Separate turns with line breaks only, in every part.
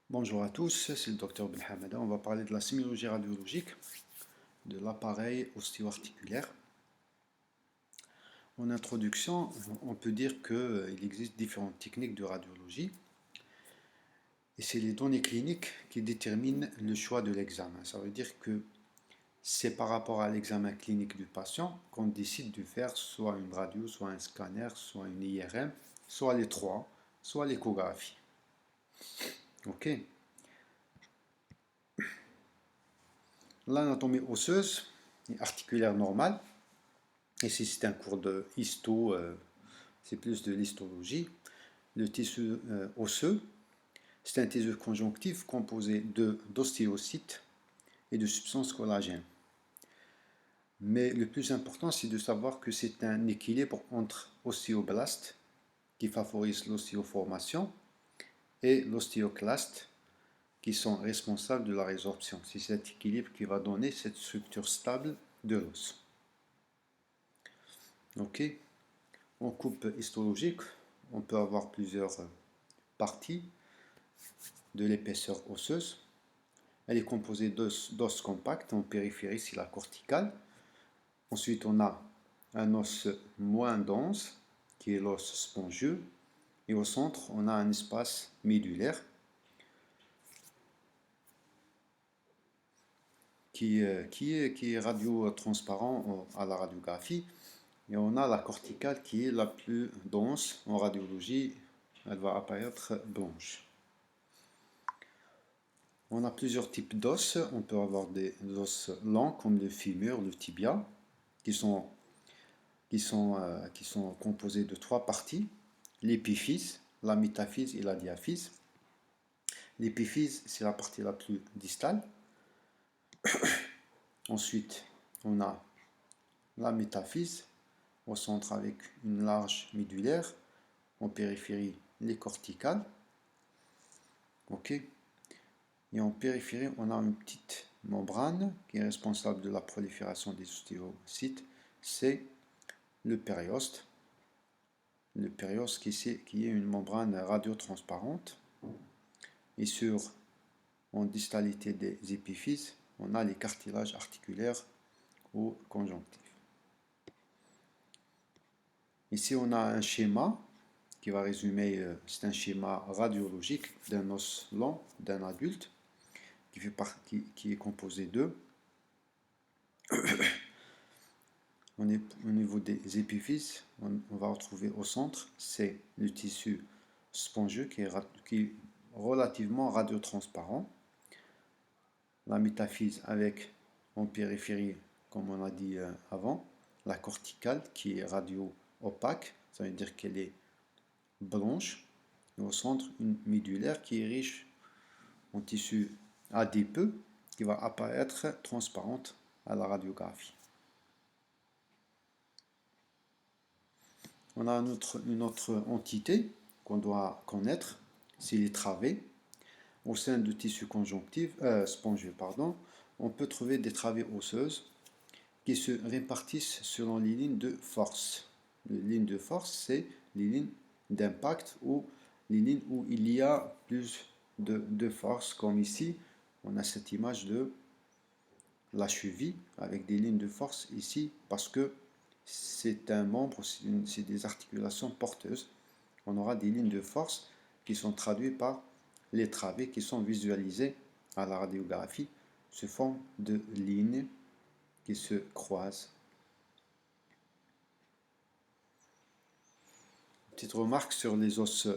Bonjour à tous, c'est le docteur Belhamada. On va parler de la sémiologie radiologique de l'appareil ostéo-articulaire. En introduction, on peut dire qu'il existe différentes techniques de radiologie et c'est les données cliniques qui déterminent le choix de l'examen. Ça veut dire que c'est par rapport à l'examen clinique du patient qu'on décide de faire soit une radio, soit un scanner, soit une IRM, soit les trois, soit l'échographie. Ok. L'anatomie osseuse et articulaire normale. Ici, c'est un cours de histo, c'est plus de l'histologie. Le tissu osseux, c'est un tissu conjonctif composé d'ostéocytes et de substances collagènes. Mais le plus important, c'est de savoir que c'est un équilibre entre ostéoblastes, qui favorisent l'ostéoformation, et l'ostéoclastes, qui sont responsables de la résorption. C'est cet équilibre qui va donner cette structure stable de l'os. Ok. En coupe histologique, on peut avoir plusieurs parties de l'épaisseur osseuse. Elle est composée d'os compacts. En périphérie, c'est la corticale. Ensuite, on a un os moins dense, qui est l'os spongieux. Et au centre, on a un espace médulaire qui est radiotransparent à la radiographie. Et on a la corticale qui est la plus dense en radiologie. Elle va apparaître blanche. On a plusieurs types d'os. On peut avoir des os longs comme le fémur, le tibia, qui sont composés de trois parties, l'épiphyse, la métaphyse et la diaphyse. L'épiphyse, c'est la partie la plus distale. Ensuite, on a la métaphyse au centre avec une large médulaire, en périphérie les corticales. Ok. Et en périphérie, on a une petite membrane qui est responsable de la prolifération des ostéocytes, c'est le périoste. Le périoste qui est une membrane radiotransparente. Et en distalité des épiphyses, on a les cartilages articulaires ou conjonctifs. Ici, on a un schéma qui va résumer, c'est un schéma radiologique d'un os long d'un adulte qui est composé de au niveau des épiphyses, on va retrouver au centre, c'est le tissu spongieux qui est relativement radiotransparent. La métaphyse avec en périphérie, comme on a dit avant, la corticale qui est radio-opaque, ça veut dire qu'elle est blanche. Et au centre, une médulaire qui est riche en tissu adipeux qui va apparaître transparente à la radiographie. On a une autre entité qu'on doit connaître, c'est les travées. Au sein du tissu spongieux, on peut trouver des travées osseuses qui se répartissent selon les lignes de force. Les lignes de force, c'est les lignes d'impact ou les lignes où il y a plus de force, comme ici, on a cette image de la cheville avec des lignes de force ici, parce que c'est un membre, c'est des articulations porteuses. On aura des lignes de force qui sont traduites par les travées qui sont visualisées à la radiographie sous forme de lignes qui se croisent. Petite remarque sur les os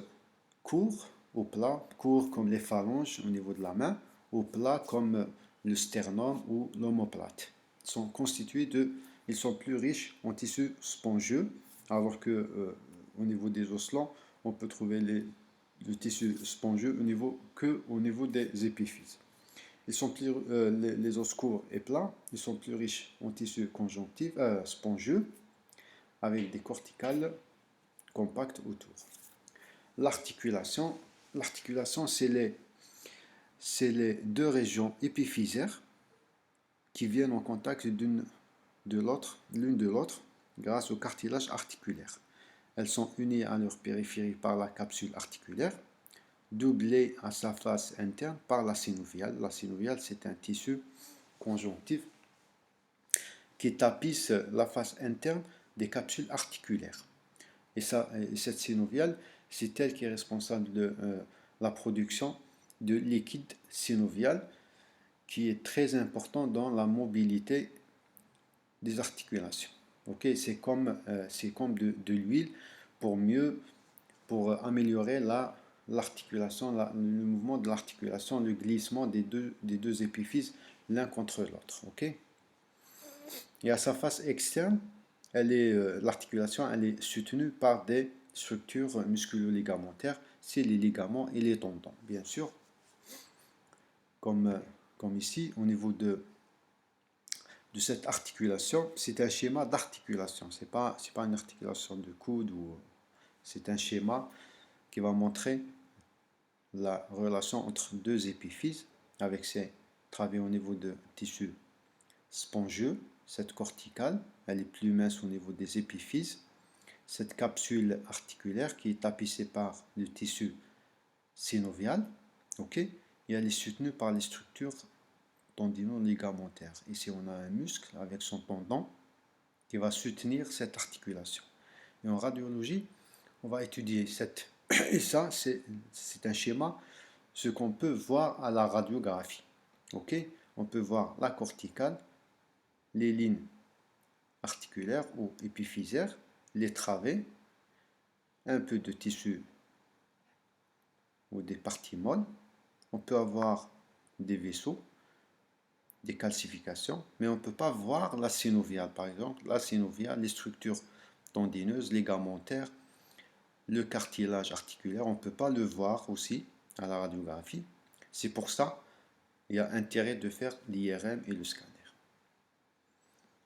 courts ou plats, courts comme les phalanges au niveau de la main, ou plats comme le sternum ou l'omoplate. Ils sont plus riches en tissu spongieux, alors que au niveau des os longs, on peut trouver le tissu spongieux au niveau des épiphyses. Les os courts et plats, ils sont plus riches en tissu spongieux, avec des corticales compactes autour. L'articulation, c'est les deux régions épiphysaires qui viennent en contact l'une de l'autre grâce au cartilage articulaire. Elles sont unies à leur périphérie par la capsule articulaire. doublée à sa face interne par la synoviale. La synoviale, c'est un tissu conjonctif qui tapisse la face interne des capsules articulaires. Et cette synoviale, c'est elle qui est responsable de la production de liquide synovial, qui est très important dans la mobilité des articulations. Okay, c'est comme de l'huile pour améliorer l'articulation, le mouvement de l'articulation, le glissement des deux épiphyses l'un contre l'autre. Okay. Et à sa face externe, l'articulation elle est soutenue par des structures musculo-ligamentaires, c'est les ligaments et les tendons, bien sûr. Comme ici, au niveau de cette articulation, c'est un schéma d'articulation. C'est pas une articulation de coude, c'est un schéma qui va montrer la relation entre deux épiphyses avec ces travées au niveau de tissu spongieux. Cette corticale, elle est plus mince au niveau des épiphyses. Cette capsule articulaire qui est tapissée par le tissu synovial, ok, et elle est soutenue par les structures tendino-ligamentaires. Ici, on a un muscle avec son tendon qui va soutenir cette articulation. Et en radiologie, on va étudier cette. Et ça, c'est un schéma, ce qu'on peut voir à la radiographie. Ok, on peut voir la corticale, les lignes articulaires ou épiphysaires, les travées, un peu de tissu ou des parties molles. On peut avoir des vaisseaux, des calcifications, mais on ne peut pas voir la synoviale, par exemple. La synoviale, les structures tendineuses, ligamentaires, le cartilage articulaire, on ne peut pas le voir aussi à la radiographie. C'est pour ça qu'il y a intérêt de faire l'IRM et le scanner.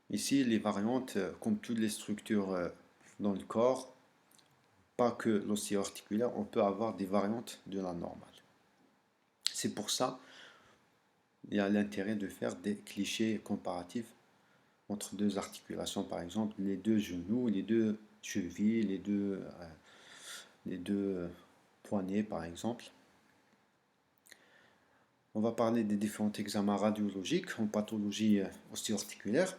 Ici, les variantes, comme toutes les structures dans le corps, pas que l'ostéo-articulaire, on peut avoir des variantes de la normale. C'est pour ça qu'il y a l'intérêt de faire des clichés comparatifs entre deux articulations, par exemple les deux genoux, les deux chevilles, les deux poignets, par exemple. On va parler des différents examens radiologiques en pathologie ostéo-articulaire.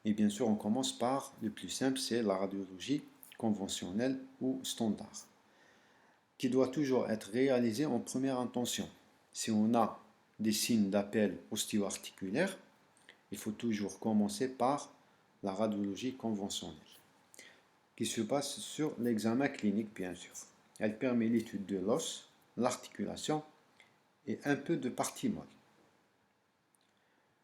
Et bien sûr, on commence par le plus simple, c'est la radiologie conventionnelle ou standard, qui doit toujours être réalisée en première intention. Si on a des signes d'appel ostéo-articulaire, il faut toujours commencer par la radiologie conventionnelle, qui se base sur l'examen clinique, bien sûr. Elle permet l'étude de l'os, l'articulation et un peu de partie molle.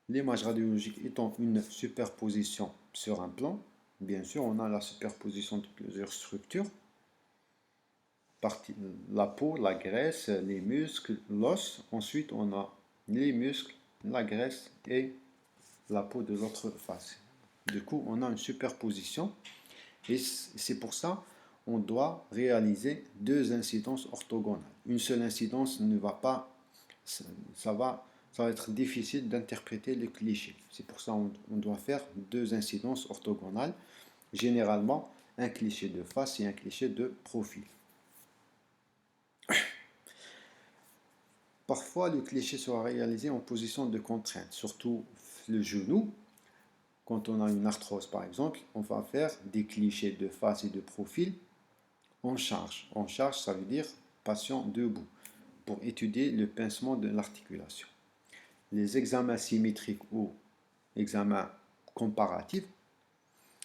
L'image radiologique étant une superposition sur un plan, bien sûr, on a la superposition de plusieurs structures, la peau, la graisse, les muscles, l'os. Ensuite, on a les muscles, la graisse et la peau de l'autre face. Du coup, on a une superposition et c'est pour ça qu'on doit réaliser deux incidences orthogonales. Une seule incidence ne va pas, ça va être difficile d'interpréter les clichés. C'est pour ça qu'on doit faire deux incidences orthogonales, généralement un cliché de face et un cliché de profil. Parfois, le cliché sera réalisé en position de contrainte, surtout le genou. Quand on a une arthrose, par exemple, on va faire des clichés de face et de profil en charge. En charge, ça veut dire patient debout, pour étudier le pincement de l'articulation. Les examens symétriques ou examens comparatifs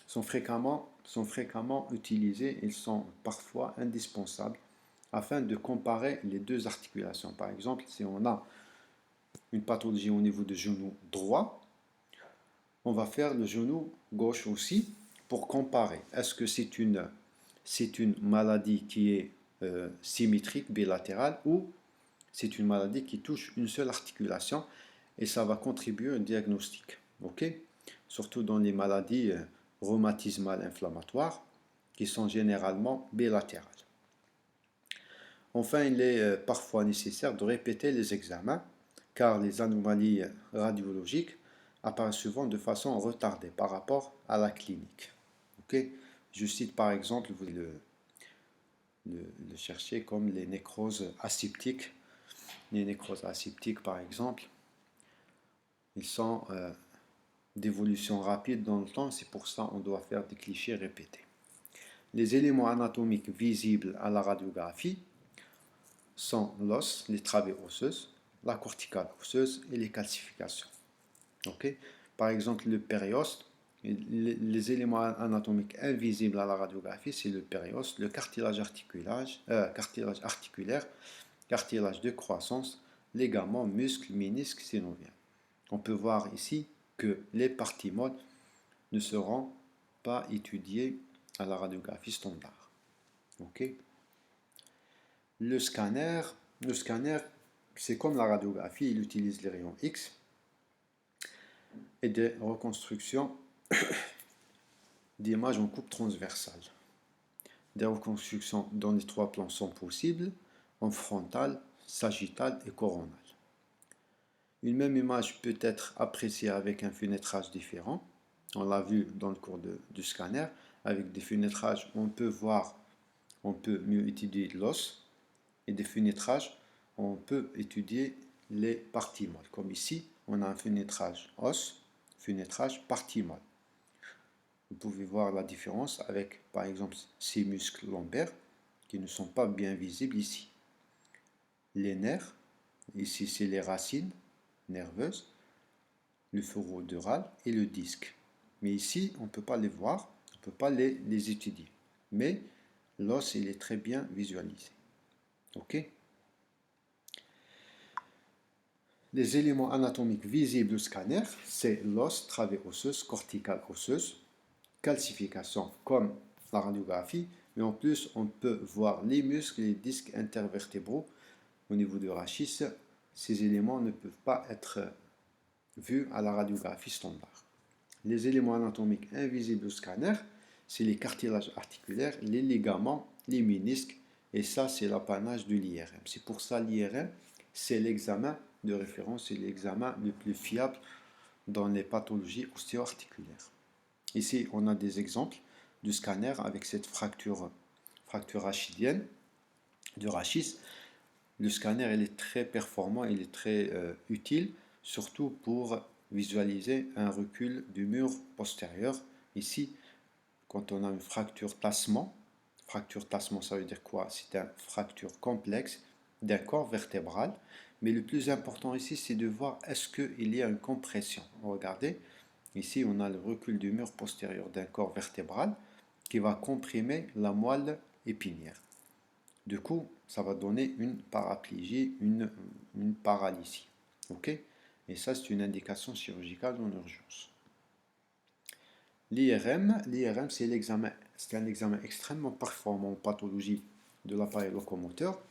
sont fréquemment utilisés et sont parfois indispensables afin de comparer les deux articulations. Par exemple, si on a une pathologie au niveau du genou droit, on va faire le genou gauche aussi pour comparer. Est-ce que c'est une maladie qui est symétrique, bilatérale, ou c'est une maladie qui touche une seule articulation, et ça va contribuer au diagnostic. Okay? Surtout dans les maladies rhumatismales inflammatoires qui sont généralement bilatérales. Enfin, il est parfois nécessaire de répéter les examens car les anomalies radiologiques apparaissent souvent de façon retardée par rapport à la clinique. Okay? Je cite par exemple le chercher, comme les nécroses aseptiques. Les nécroses aseptiques, par exemple, ils sont d'évolution rapide dans le temps, c'est pour ça qu'on doit faire des clichés répétés. Les éléments anatomiques visibles à la radiographie sont l'os, les travées osseuses, la corticale osseuse et les calcifications. Okay. Par exemple, le périoste, les éléments anatomiques invisibles à la radiographie, c'est le périoste, le cartilage articulaire, cartilage de croissance, ligaments, muscles, ménisques, synoviales. On peut voir ici que les parties molles ne seront pas étudiées à la radiographie standard. Okay. Le scanner, c'est comme la radiographie, il utilise les rayons X et des reconstructions d'images en coupe transversale. Des reconstructions dans les trois plans sont possibles, en frontal, sagittal et coronal. Une même image peut être appréciée avec un fenêtrage différent. On l'a vu dans le cours du scanner. Avec des fenêtrages, on peut mieux étudier l'os. Et des fenêtrages, on peut étudier les parties molles. Comme ici, on a un fenêtrage os, fenêtrage partie molle. Vous pouvez voir la différence avec, par exemple, ces muscles lombaires qui ne sont pas bien visibles ici. Les nerfs, ici c'est les racines nerveuses, le fourreau dural et le disque. Mais ici, on ne peut pas les voir, on ne peut pas les étudier. Mais l'os, il est très bien visualisé. Ok? Les éléments anatomiques visibles au scanner, c'est l'os, travée osseuse, corticale osseuse, calcification comme la radiographie, mais en plus on peut voir les muscles et les disques intervertébraux au niveau du rachis. Ces éléments ne peuvent pas être vus à la radiographie standard. Les éléments anatomiques invisibles au scanner, c'est les cartilages articulaires, les ligaments, les ménisques, et ça c'est l'apanage de l'IRM. C'est pour ça l'IRM, c'est l'examen de référence, c'est l'examen le plus fiable dans les pathologies ostéo-articulaires. Ici, on a des exemples de scanner avec cette fracture rachidienne du rachis. Le scanner, il est très performant, il est très utile, surtout pour visualiser un recul du mur postérieur. Ici, quand on a une fracture tassement, ça veut dire quoi? C'est une fracture complexe d'un corps vertébral, mais le plus important ici, c'est de voir est-ce qu'il y a une compression. Regardez, ici on a le recul du mur postérieur d'un corps vertébral qui va comprimer la moelle épinière. Du coup, ça va donner une paraplégie, une paralysie. Ok? Et ça, c'est une indication chirurgicale en urgence. L'IRM, c'est un examen extrêmement performant en pathologie de l'appareil locomoteur.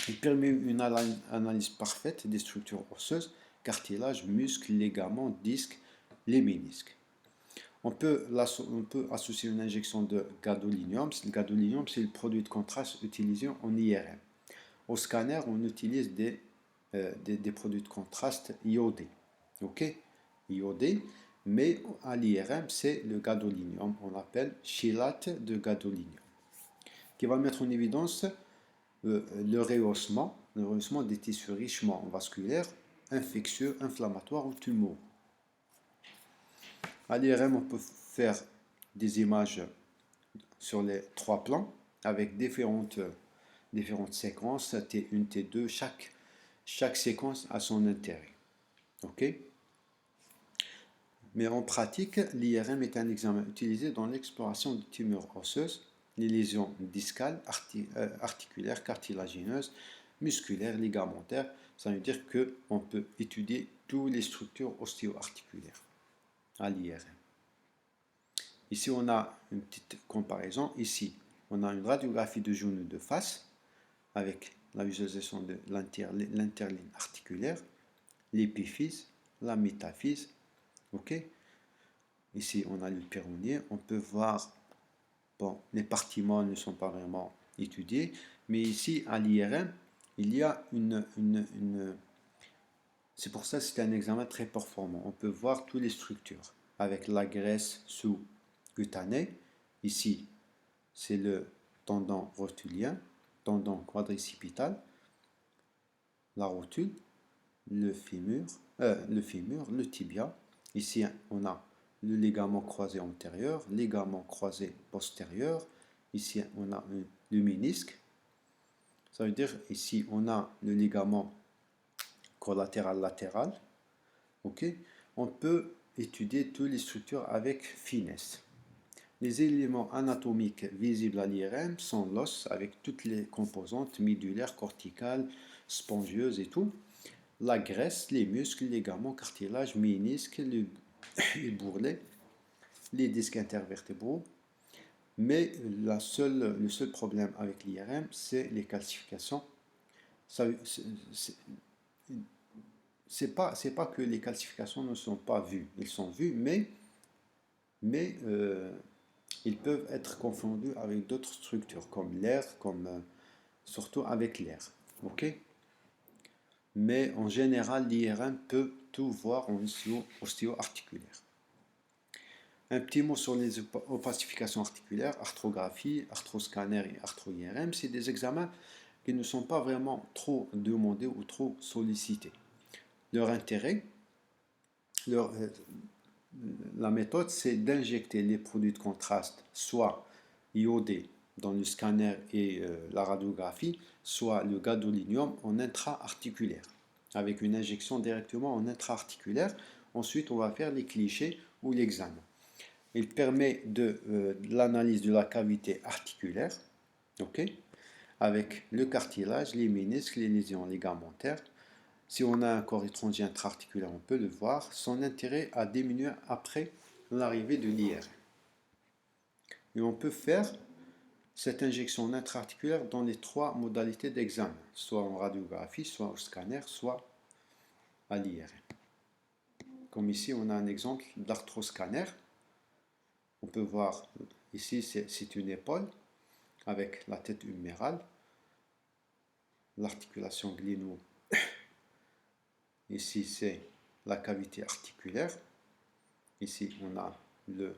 Il permet une analyse parfaite des structures osseuses, cartilage, muscles, ligaments, disques, les ménisques. On peut associer une injection de gadolinium. Le gadolinium, c'est le produit de contraste utilisé en IRM. Au scanner, on utilise des produits de contraste iodés. Ok? Iodés. Mais à l'IRM, c'est le gadolinium. On l'appelle chélate de gadolinium, qui va mettre en évidence le rehaussement des tissus richement vasculaires, infectieux, inflammatoires ou tumoraux. À l'IRM, on peut faire des images sur les trois plans avec différentes séquences, T1, T2, chaque séquence a son intérêt. Ok? Mais en pratique, l'IRM est un examen utilisé dans l'exploration des tumeurs osseuses, les lésions discales, articulaires, cartilagineuses, musculaires, ligamentaires. Ça veut dire qu'on peut étudier toutes les structures ostéo-articulaires à l'IRM. Ici, on a une petite comparaison. Ici, on a une radiographie de genou de face avec la visualisation de l'interligne articulaire, l'épiphyse, la métaphyse. Ok? Ici, on a le péronnier. On peut voir, bon, les parties molles ne sont pas vraiment étudiées, mais ici, à l'IRM, il y a c'est pour ça que c'est un examen très performant. On peut voir toutes les structures avec la graisse sous-cutanée. Ici, c'est tendon rotulien, tendon quadricipital, la rotule, le fémur, le tibia. Ici, on a le ligament croisé antérieur, ligament croisé postérieur. Ici, on a le ménisque. Ça veut dire, ici, on a le ligament collatéral latéral. Ok, on peut étudier toutes les structures avec finesse. Les éléments anatomiques visibles à l'IRM sont l'os avec toutes les composantes médulaires, corticales, spongieuses et tout. La graisse, les muscles, les ligaments, cartilage, ménisque, les bourrelets, les disques intervertébraux. Mais le seul problème avec l'IRM, c'est les calcifications. C'est pas que les calcifications ne sont pas vues. Ils sont vus, mais ils peuvent être confondus avec d'autres structures, comme l'air, surtout avec l'air. Ok? Mais en général, l'IRM peut tout voir en ostéo-articulaire. Un petit mot sur les opacifications articulaires, arthrographie, arthroscanner et arthro-IRM. C'est des examens qui ne sont pas vraiment trop demandés ou trop sollicités. Leur intérêt, la méthode, c'est d'injecter les produits de contraste, soit iodés dans le scanner et la radiographie, soit le gadolinium en intra-articulaire, avec une injection directement en intra-articulaire. Ensuite, on va faire les clichés ou l'examen. Il permet de l'analyse de la cavité articulaire, ok, avec le cartilage, les ménisques, les lésions ligamentaires. Si on a un corps étranger intra-articulaire, on peut le voir. Son intérêt a diminué après l'arrivée de l'IRM. Et on peut faire cette injection intra-articulaire dans les trois modalités d'examen, soit en radiographie, soit au scanner, soit à l'IRM. Comme ici, on a un exemple d'arthroscanner. On peut voir, ici, c'est une épaule avec la tête humérale, l'articulation gléno. Ici, c'est la cavité articulaire. Ici, on a le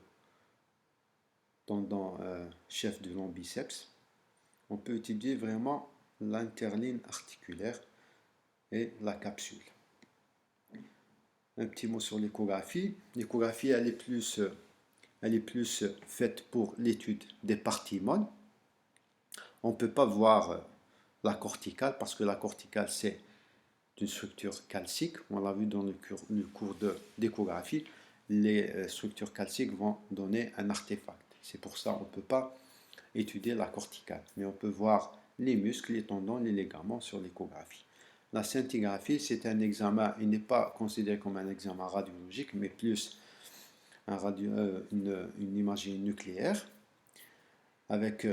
tendon chef de l'ambiceps. On peut étudier vraiment l'interligne articulaire et la capsule. Un petit mot sur l'échographie. L'échographie, elle est plus faite pour l'étude des parties molles. On ne peut pas voir la corticale parce que la corticale, c'est une structure calcique. On l'a vu dans le cours d'échographie. Les structures calciques vont donner un artefact. C'est pour ça qu'on ne peut pas étudier la corticale. Mais on peut voir les muscles, les tendons, les ligaments sur l'échographie. La scintigraphie, c'est un examen, il n'est pas considéré comme un examen radiologique, mais plus une imagerie nucléaire avec,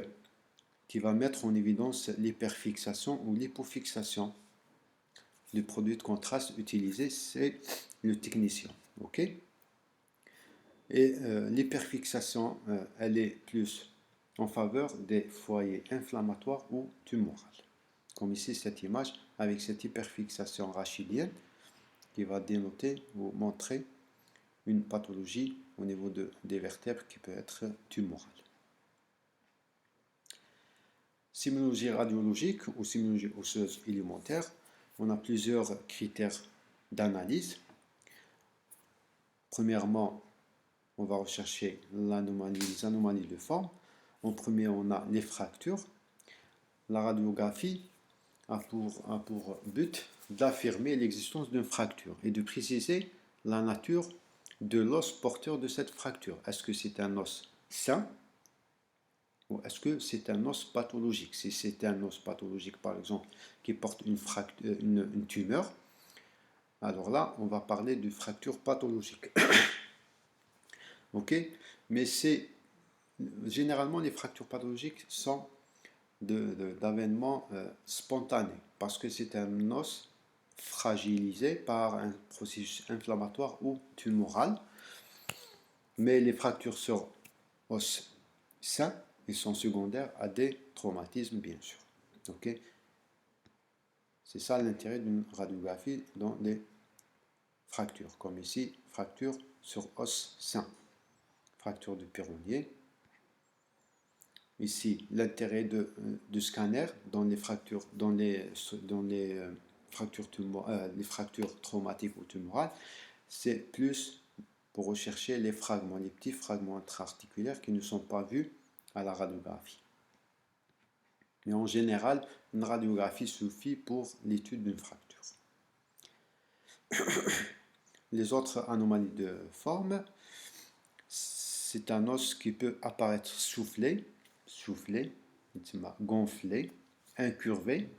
qui va mettre en évidence l'hyperfixation ou l'hypofixation. Le produit de contraste utilisé, c'est le technicien. Ok? Et l'hyperfixation, elle est plus en faveur des foyers inflammatoires ou tumoraux. Comme ici, cette image avec cette hyperfixation rachidienne qui va dénoter ou montrer une pathologie au niveau des vertèbres qui peut être tumorale. Sémiologie radiologique ou sémiologie osseuse élémentaire, on a plusieurs critères d'analyse. Premièrement, on va rechercher les anomalies de forme. En premier, on a les fractures. La radiographie a pour but d'affirmer l'existence d'une fracture et de préciser la nature de l'os porteur de cette fracture. Est-ce que c'est un os sain ou est-ce que c'est un os pathologique? Si c'est un os pathologique, par exemple, qui porte une tumeur, alors là, on va parler de fracture pathologique. Ok? Mais généralement, les fractures pathologiques sont d'avènement spontané parce que c'est un os fragilisé par un processus inflammatoire ou tumoral. Mais les fractures sur os sain, ils sont secondaires à des traumatismes, bien sûr. Ok? C'est ça l'intérêt d'une radiographie dans les fractures, comme ici, fracture sur os sain, fracture du péroné. ici l'intérêt de scanner dans les fractures, les fractures traumatiques ou tumorales, c'est plus pour rechercher les fragments, les petits fragments intra-articulaires qui ne sont pas vus à la radiographie. Mais en général, une radiographie suffit pour l'étude d'une fracture. Les autres anomalies de forme, c'est un os qui peut apparaître soufflé, gonflé, incurvé,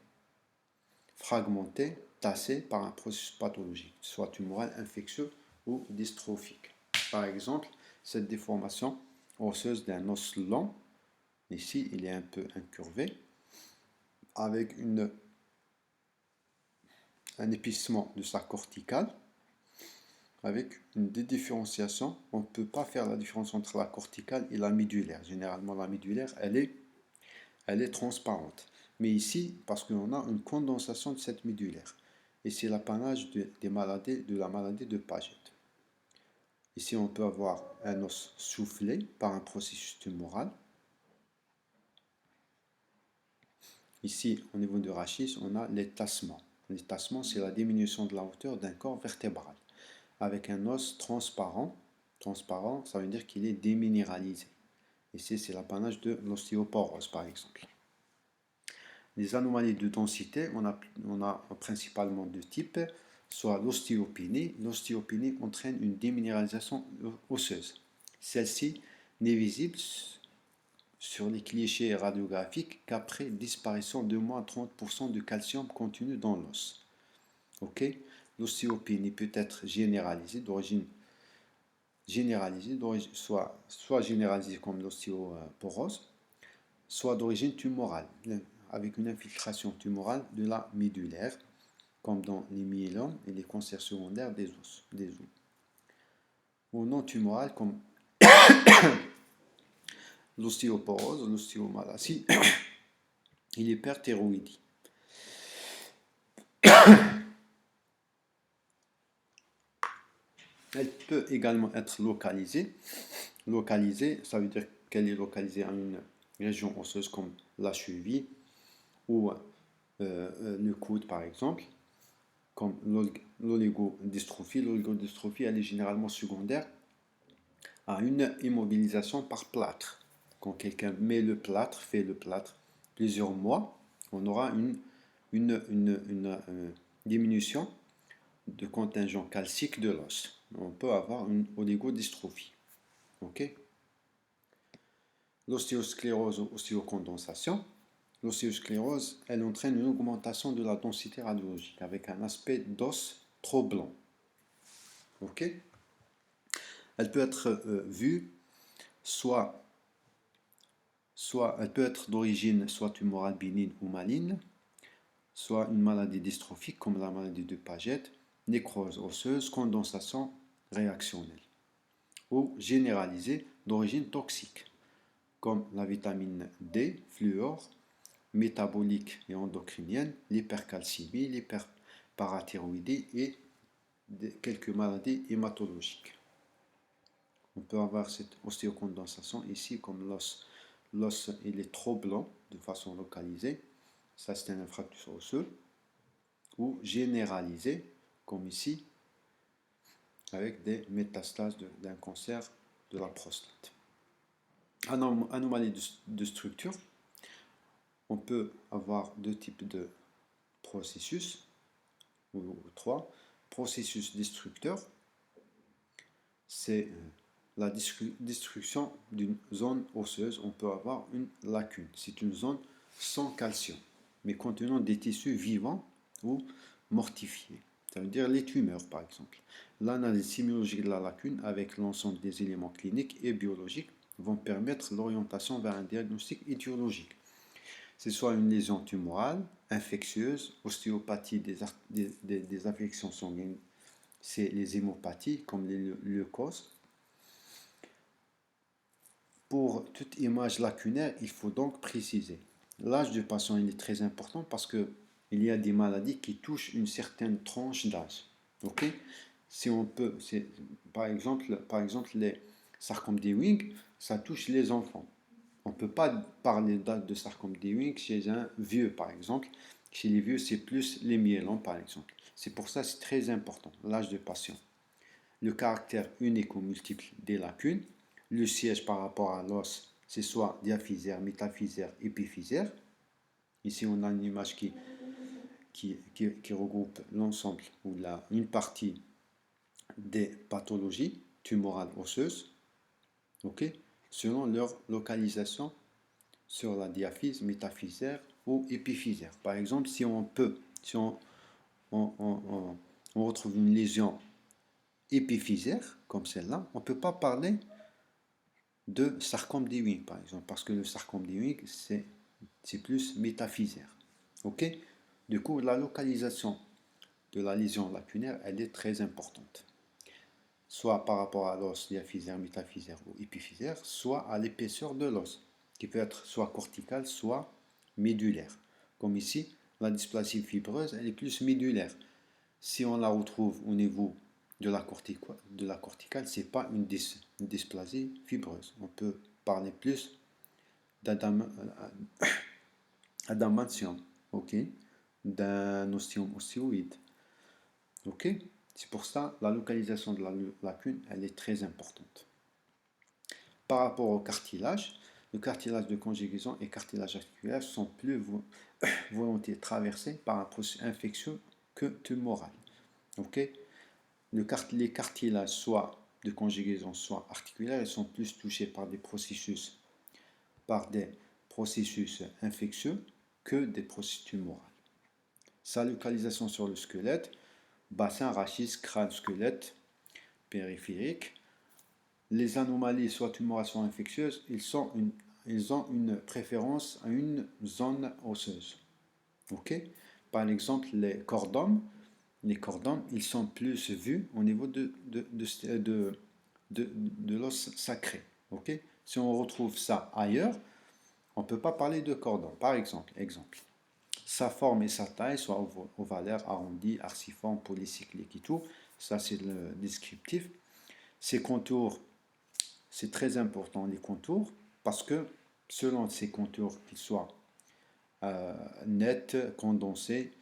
fragmenté, tassé par un processus pathologique, soit tumoral, infectieux ou dystrophique. Par exemple, cette déformation osseuse d'un os long, ici il est un peu incurvé, avec un épaississement de sa corticale, avec une dédifférenciation. On ne peut pas faire la différence entre la corticale et la médulaire. Généralement, la médulaire, elle est transparente. Mais ici, parce qu'on a une condensation de cette médulaire. Et c'est l'apanage de la maladie de Paget. Ici, on peut avoir un os soufflé par un processus tumoral. Ici, au niveau de rachis, on a les tassements. Les tassements, c'est la diminution de la hauteur d'un corps vertébral. Avec un os transparent. Transparent, ça veut dire qu'il est déminéralisé. Ici, c'est l'apanage de l'ostéoporose, par exemple. Les anomalies de densité, on a principalement deux types, soit l'ostéopénie. L'ostéopénie entraîne une déminéralisation osseuse. Celle-ci n'est visible sur les clichés radiographiques qu'après disparition de moins 30% de calcium contenu dans l'os. Okay. L'ostéopénie peut être généralisée, soit généralisée comme l'ostéoporose, soit d'origine tumorale, avec une infiltration tumorale de la médulaire, comme dans les myélomes et les cancers secondaires des os. Ou non tumorale, comme l'ostéoporose, l'ostéomalacie et l'hyperthyroïdie. Elle peut également être localisée. Localisée, ça veut dire qu'elle est localisée à une région osseuse comme la cheville ou le coude par exemple, comme l'oligodystrophie. L'oligodystrophie, elle est généralement secondaire à une immobilisation par plâtre. Quand quelqu'un fait le plâtre plusieurs mois, on aura une diminution de contingent calcique de l'os. On peut avoir une oligodystrophie. Okay. L'ostéosclérose ou ostéocondensation. L'ostéosclérose, elle entraîne une augmentation de la densité radiologique avec un aspect d'os trop blanc. Okay. Elle peut être vue elle peut être d'origine soit tumorale bénigne ou maligne, soit une maladie dystrophique comme la maladie de Paget, nécrose osseuse, condensation réactionnelle, ou généralisée d'origine toxique, comme la vitamine D, fluor, métabolique et endocrinienne, l'hypercalcémie, l'hyperparathyroïdie et quelques maladies hématologiques. On peut avoir cette ostéocondensation ici, comme l'os il est trop blanc de façon localisée, ça c'est un infarctus osseux, ou généralisé, comme ici, avec des métastases d'un cancer de la prostate. Anomalie de structure, on peut avoir deux types de processus, ou trois. Processus destructeur, c'est la destruction d'une zone osseuse. On peut avoir une lacune. C'est une zone sans calcium, mais contenant des tissus vivants ou mortifiés. Ça veut dire les tumeurs, par exemple. L'analyse sémiologique de la lacune avec l'ensemble des éléments cliniques et biologiques vont permettre l'orientation vers un diagnostic étiologique. C'est soit une lésion tumorale, infectieuse, ostéopathie des affections sanguines, c'est les hémopathies comme les leucoses. Pour toute image lacunaire, il faut donc préciser. L'âge du patient il est très important parce qu'il y a des maladies qui touchent une certaine tranche d'âge. Okay. Si on peut, par exemple les sarcomes d'Ewing, ça touche les enfants. On ne peut pas parler de sarcome d'Ewing chez un vieux, par exemple. Chez les vieux, c'est plus les myélomes, par exemple. C'est pour ça que c'est très important, l'âge de patient. Le caractère unique ou multiple des lacunes. Le siège par rapport à l'os, c'est soit diaphysaire, métaphysaire, épiphysaire. Ici, on a une image qui regroupe l'ensemble ou une partie des pathologies tumorales osseuses, ok, selon leur localisation sur la diaphyse, métaphysaire ou épiphysaire. Par exemple, si on retrouve une lésion épiphysaire, comme celle-là, on ne peut pas parler de sarcome d'Ewing, par exemple, parce que le sarcome d'Ewing, c'est plus métaphysaire. Ok. Du coup, la localisation de la lésion lacunaire, elle est très importante. Soit par rapport à l'os diaphysaire, métaphysaire ou épiphysaire, soit à l'épaisseur de l'os, qui peut être soit corticale, soit médulaire. Comme ici, la dysplasie fibreuse, elle est plus médulaire. Si on la retrouve au niveau de la corticale, ce n'est pas une dysplasie fibreuse. On peut parler plus d'adamantium, ok, d'un ostéome ostéoïde. Ok. C'est pour ça la localisation de la lacune, elle est très importante. Par rapport au cartilage, le cartilage de conjugaison et cartilage articulaire sont plus volontiers traversés par un processus infectieux que tumoral. Ok. Les cartilages, soit de conjugaison, soit articulaires, ils sont plus touchés par des processus infectieux que des processus tumoraux. Sa localisation sur le squelette, bassin, rachis, crâne, squelette, périphérique. Les anomalies, soit tumorales, soit infectieuses, ils ont une préférence à une zone osseuse. Ok. Par exemple, les cordomes, ils sont plus vus au niveau de l'os sacré. Ok. Si on retrouve ça ailleurs, on ne peut pas parler de cordon. Par exemple, sa forme et sa taille, soit ovalaire, arrondi, arciforme, polycyclique et tout, ça c'est le descriptif. Ses contours, c'est très important les contours, parce que selon ces contours, qu'ils soient nets, condensés,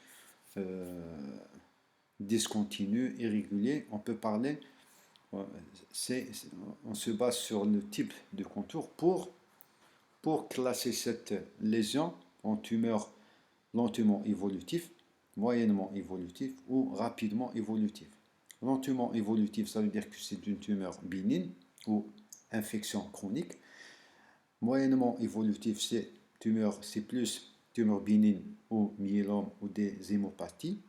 discontinus, irréguliers, on peut parler, on se base sur le type de contour pour classer cette lésion en tumeur lentement évolutif, moyennement évolutif ou rapidement évolutif. Lentement évolutif, ça veut dire que c'est une tumeur bénigne ou infection chronique. Moyennement évolutif, c'est plus tumeur bénigne ou myélome ou des hémopathies.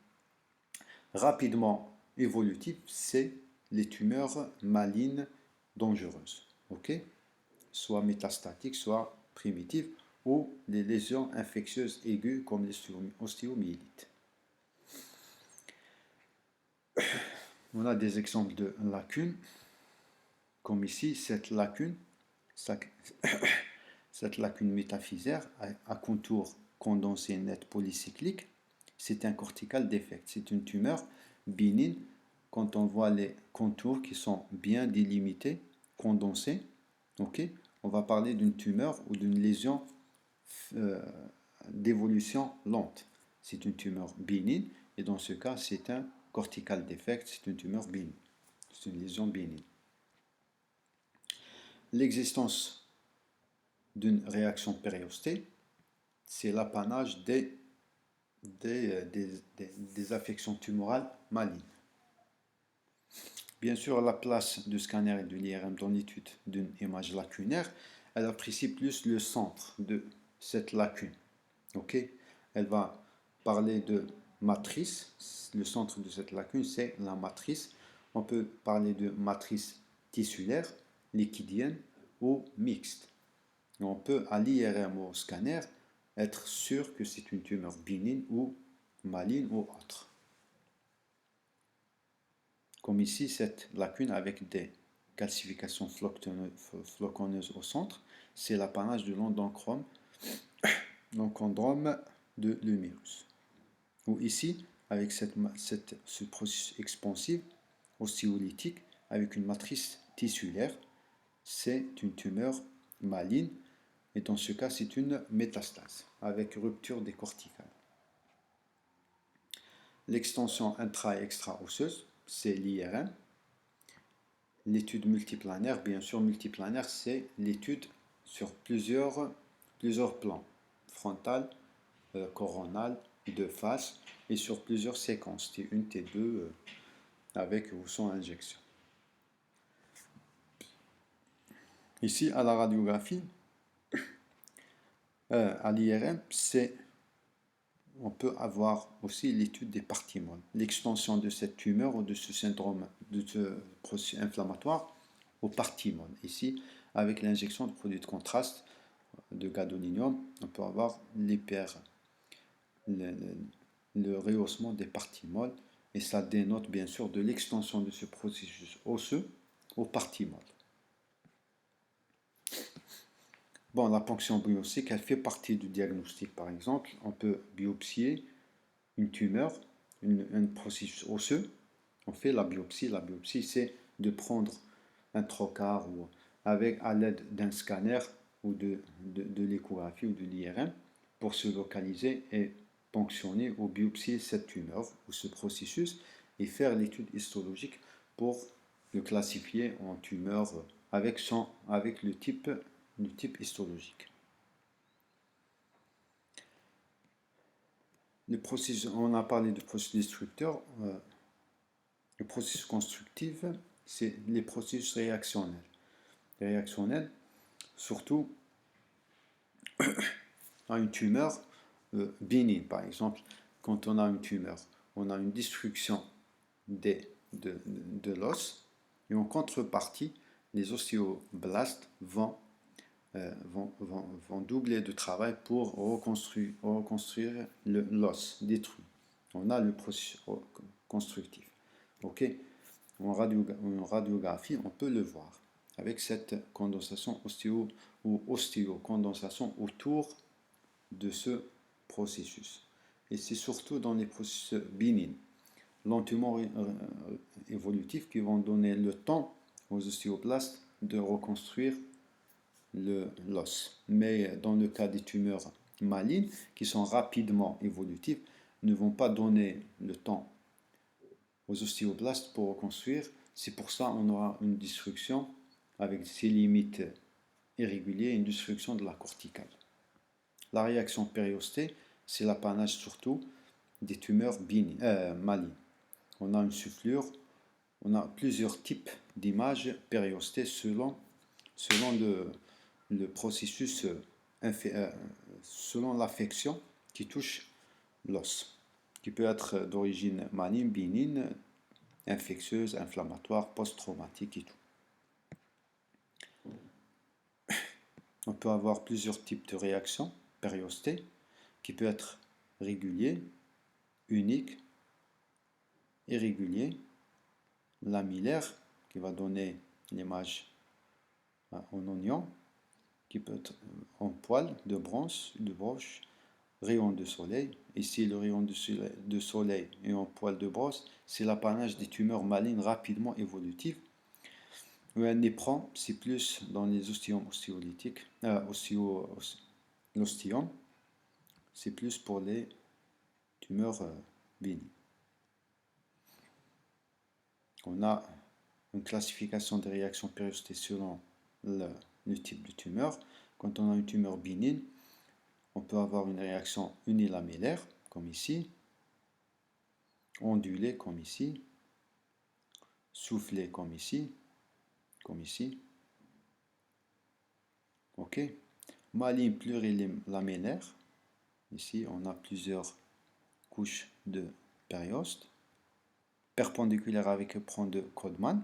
Rapidement évolutif, c'est les tumeurs malignes dangereuses, ok, soit métastatiques, soit primitives, ou les lésions infectieuses aiguës comme l'ostéomyélite. On a des exemples de lacunes, comme ici, cette lacune métaphysaire à contour condensé net polycyclique, c'est un cortical défect, c'est une tumeur bénigne. Quand on voit les contours qui sont bien délimités, condensés, ok, on va parler d'une tumeur ou d'une lésion d'évolution lente. C'est une tumeur bénigne et dans ce cas, c'est un cortical défect, c'est une tumeur bénigne, c'est une lésion bénigne. L'existence d'une réaction périostée, c'est l'apanage des affections tumorales malignes. Bien sûr, la place du scanner et de l'IRM dans l'étude d'une image lacunaire, elle apprécie plus le centre de cette lacune. Okay. Elle va parler de matrice. Le centre de cette lacune, c'est la matrice. On peut parler de matrice tissulaire, liquidienne ou mixte. On peut, à l'IRM ou au scanner, être sûr que c'est une tumeur bénigne ou maligne ou autre. Comme ici, cette lacune avec des calcifications floconneuses au centre, c'est l'apanage de l'endonchrome de l'humérus. Ou ici, avec ce processus expansif ostéolytique, avec une matrice tissulaire, c'est une tumeur maligne Et dans ce cas, c'est une métastase avec rupture des corticales. L'extension intra- et extra-osseuse, c'est l'IRM. L'étude multiplanaire, bien sûr, multiplanaire, c'est l'étude sur plusieurs plans, frontal, coronal, de face, et sur plusieurs séquences, T1, T2, avec ou sans injection. Ici, à la radiographie, à l'IRM, on peut avoir aussi l'étude des parties molles, l'extension de cette tumeur ou de ce syndrome, de ce processus inflammatoire aux parties molles. Ici, avec l'injection de produits de contraste de gadolinium, on peut avoir le rehaussement des parties molles, et ça dénote bien sûr de l'extension de ce processus osseux aux parties molles. Bon, la ponction biopsique, elle fait partie du diagnostic. Par exemple, on peut biopsier une tumeur, un processus osseux. On fait la biopsie. La biopsie, c'est de prendre un trocar ou à l'aide d'un scanner ou de l'échographie ou de l'IRM pour se localiser et ponctionner ou biopsier cette tumeur ou ce processus et faire l'étude histologique pour le classifier en tumeur avec le type histologique. On a parlé du processus destructeur. Le processus constructif, c'est les processus réactionnels. Les réactionnels, surtout à une tumeur bénigne, par exemple, quand on a une tumeur, on a une destruction de l'os, et en contrepartie, les ostéoblastes vont doubler de travail pour reconstruire l'os détruit. On a le processus constructif. Ok. En radiographie, on peut le voir avec cette condensation ou ostéocondensation autour de ce processus. Et c'est surtout dans les processus bénignes, lentement évolutifs, qui vont donner le temps aux ostéoblastes de reconstruire l'os. Mais dans le cas des tumeurs malignes, qui sont rapidement évolutives, ne vont pas donner le temps aux ostéoblastes pour reconstruire. C'est pour ça qu'on aura une destruction avec ses limites irrégulières, une destruction de la corticale. La réaction périostée, c'est l'apanage surtout des tumeurs malignes. On a une soufflure, on a plusieurs types d'images périostées selon le processus, selon l'affection qui touche l'os, qui peut être d'origine maligne, bénigne, infectieuse, inflammatoire, post-traumatique et tout. On peut avoir plusieurs types de réactions périostées qui peuvent être réguliers, uniques, irréguliers, lamillaires, qui va donner l'image en oignon, qui peut être en poil de broche, rayon de soleil. Ici, le rayon de soleil et en poil de broche, c'est l'apanage des tumeurs malignes rapidement évolutives. Un népron, c'est plus dans les ostéomes ostéolytiques, l'ostéome, c'est plus pour les tumeurs bénignes. On a une classification des réactions périostées selon le type de tumeur. Quand on a une tumeur bénigne, on peut avoir une réaction unilamellaire, comme ici, ondulée, comme ici, soufflée, comme ici, ok. Maligne plurilamellaire, ici on a plusieurs couches de périoste, perpendiculaire avec éperon de Codman.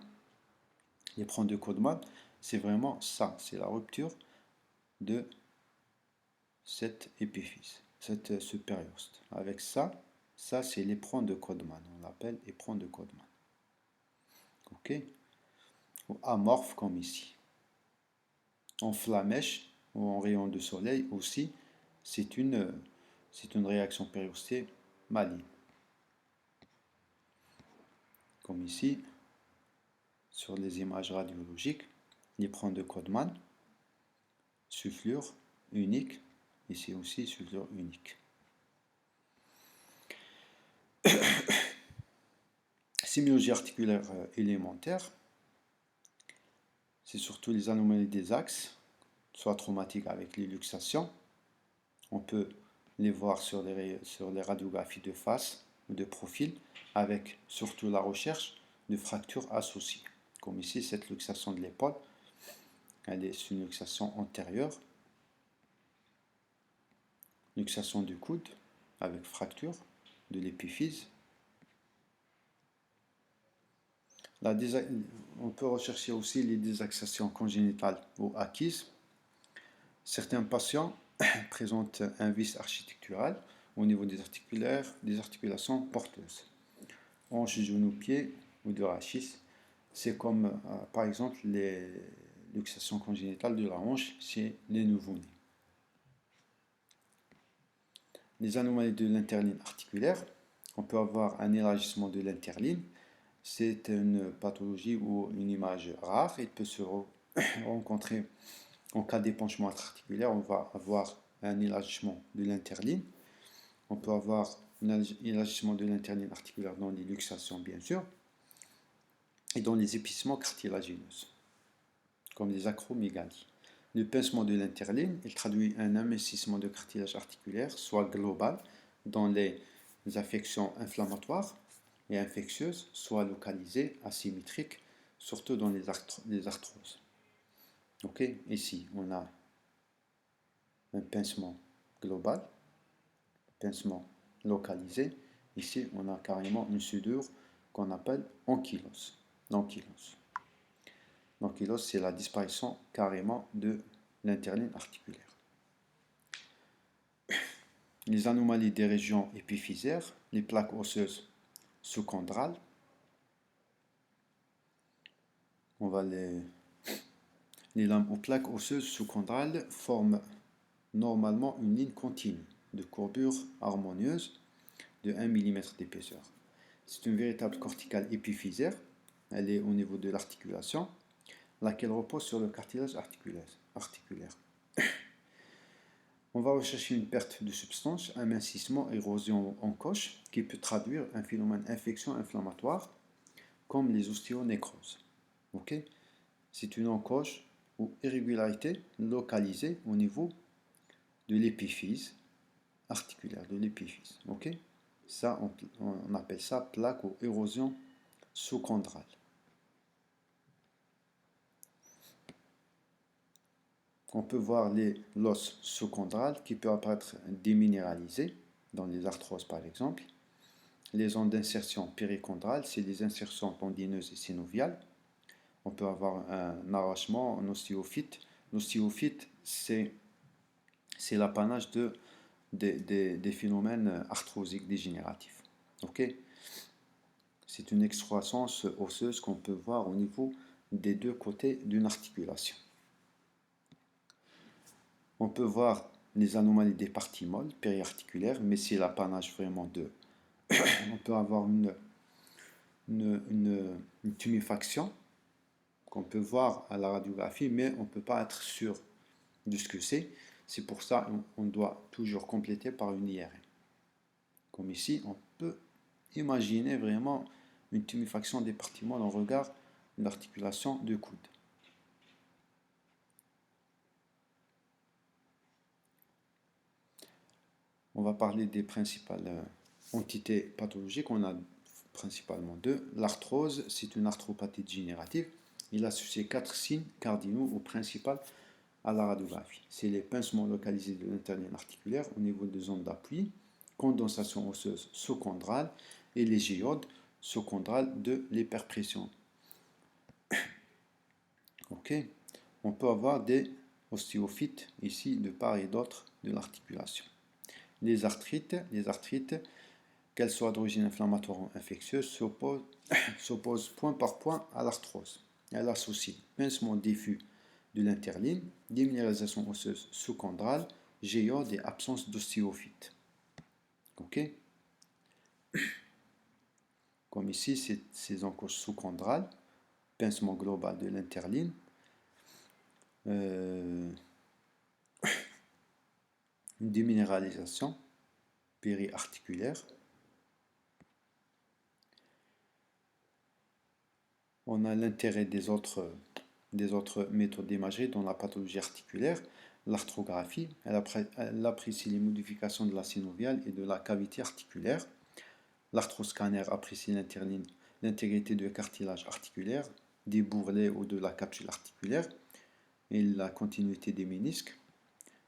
L'éperon de Codman, c'est vraiment ça, c'est la rupture de cette épiphyse, ce périoste. Avec ça c'est l'éperon de Codman, on l'appelle éperon de Codman. Ok. Ou amorphe comme ici. En flamèche ou en rayon de soleil aussi, c'est une réaction périostée maligne. Comme ici, sur les images radiologiques, l'éperon de Codman, soufflure, unique. Ici aussi, soudure unique. Sémiologie articulaire élémentaire, c'est surtout les anomalies des axes, soit traumatiques avec les luxations. On peut les voir sur les radiographies de face ou de profil, avec surtout la recherche de fractures associées. Comme ici, cette luxation de l'épaule, elle est une luxation antérieure. Luxation du coude avec fracture de l'épiphyse. On peut rechercher aussi les désaxations congénitales ou acquises. Certains patients présentent un vice architectural au niveau des articulations porteuses. Hanche, genou, pied ou de rachis. C'est comme par exemple les luxations congénitales de la hanche chez les nouveau-nés. Les anomalies de l'interligne articulaire. On peut avoir un élargissement de l'interligne. C'est une pathologie ou une image rare. Il peut se rencontrer en cas d'épanchement articulaire. On va avoir un élargissement de l'interligne. On peut avoir un élargissement de l'interligne articulaire dans les luxations, bien sûr, et dans les épaissements cartilagineuses, comme les acromégalies. Le pincement de l'interligne, il traduit un amincissement de cartilage articulaire, soit global, dans les affections inflammatoires et infectieuses, soit localisées, asymétriques, surtout dans les arthroses. Ok, ici on a un pincement global, pincement localisé. Ici on a carrément une soudure qu'on appelle ankylose. L'ankylose, c'est la disparition carrément de l'interligne articulaire. Les anomalies des régions épiphysaires, les plaques osseuses sous-chondrales, les lames aux plaques osseuses sous-chondrales forment normalement une ligne continue de courbure harmonieuse de 1 mm d'épaisseur. C'est une véritable corticale épiphysaire, elle est au niveau de l'articulation, laquelle repose sur le cartilage articulaire. On va rechercher une perte de substance, amincissement, érosion en coche, qui peut traduire un phénomène d'infection inflammatoire, comme les ostéonécroses. Okay? C'est une encoche ou irrégularité localisée au niveau de l'épiphyse articulaire, de l'épiphyse. Okay? Ça, on appelle ça plaque ou érosion sous-chondrale. On peut voir l'os sous-chondral qui peut apparaître déminéralisé dans les arthroses par exemple. Les zones d'insertion périchondrale, c'est les insertions tendineuses et synoviales. On peut avoir un arrachement, un ostéophyte. L'ostéophyte, c'est l'apanage des phénomènes arthrosiques dégénératifs. Okay? C'est une excroissance osseuse qu'on peut voir au niveau des deux côtés d'une articulation. On peut voir les anomalies des parties molles périarticulaires, mais c'est l'apanage vraiment de... On peut avoir une tuméfaction qu'on peut voir à la radiographie, mais on ne peut pas être sûr de ce que c'est. C'est pour ça qu'on doit toujours compléter par une IRM. Comme ici, on peut imaginer vraiment une tuméfaction des parties molles en regard de l'articulation du coude. On va parler des principales entités pathologiques. On a principalement deux. L'arthrose, c'est une arthropathie dégénérative. Il associe 4 signes cardinaux au principal à la radiographie. C'est les pincements localisés de l'interligne articulaire au niveau des zones d'appui, condensation osseuse sous-chondrale et les géodes sous-chondrales de l'hyperpression. Ok. On peut avoir des ostéophytes ici de part et d'autre de l'articulation. Les arthrites, qu'elles soient d'origine inflammatoire ou infectieuse, s'opposent point par point à l'arthrose. Elle associe pincement diffus de l'interligne, déminéralisation osseuse sous-chondrale, géode et absence d'ostéophytes. Ok? Comme ici, ces encoches sous-chondrales, pincement global de l'interligne. une déminéralisation périarticulaire. On a l'intérêt des autres méthodes d'imagerie dans la pathologie articulaire. L'arthrographie, elle apprécie les modifications de la synoviale et de la cavité articulaire. L'arthroscanner apprécie l'intégrité du cartilage articulaire, des bourrelets ou de la capsule articulaire et la continuité des ménisques.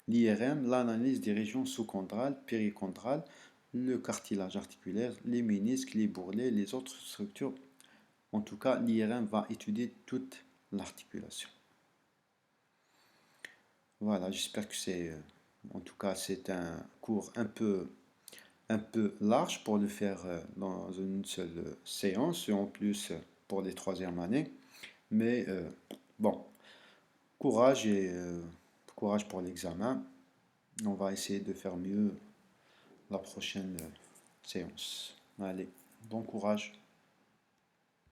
L'IRM, l'analyse des régions sous-chondrales, périchondrales, le cartilage articulaire, les ménisques, les bourrelets, les autres structures. En tout cas, l'IRM va étudier toute l'articulation. Voilà, j'espère que en tout cas, c'est un cours un peu large pour le faire dans une seule séance, et en plus pour les troisième années. Mais bon, courage courage pour l'examen. On va essayer de faire mieux la prochaine séance. Allez, bon courage.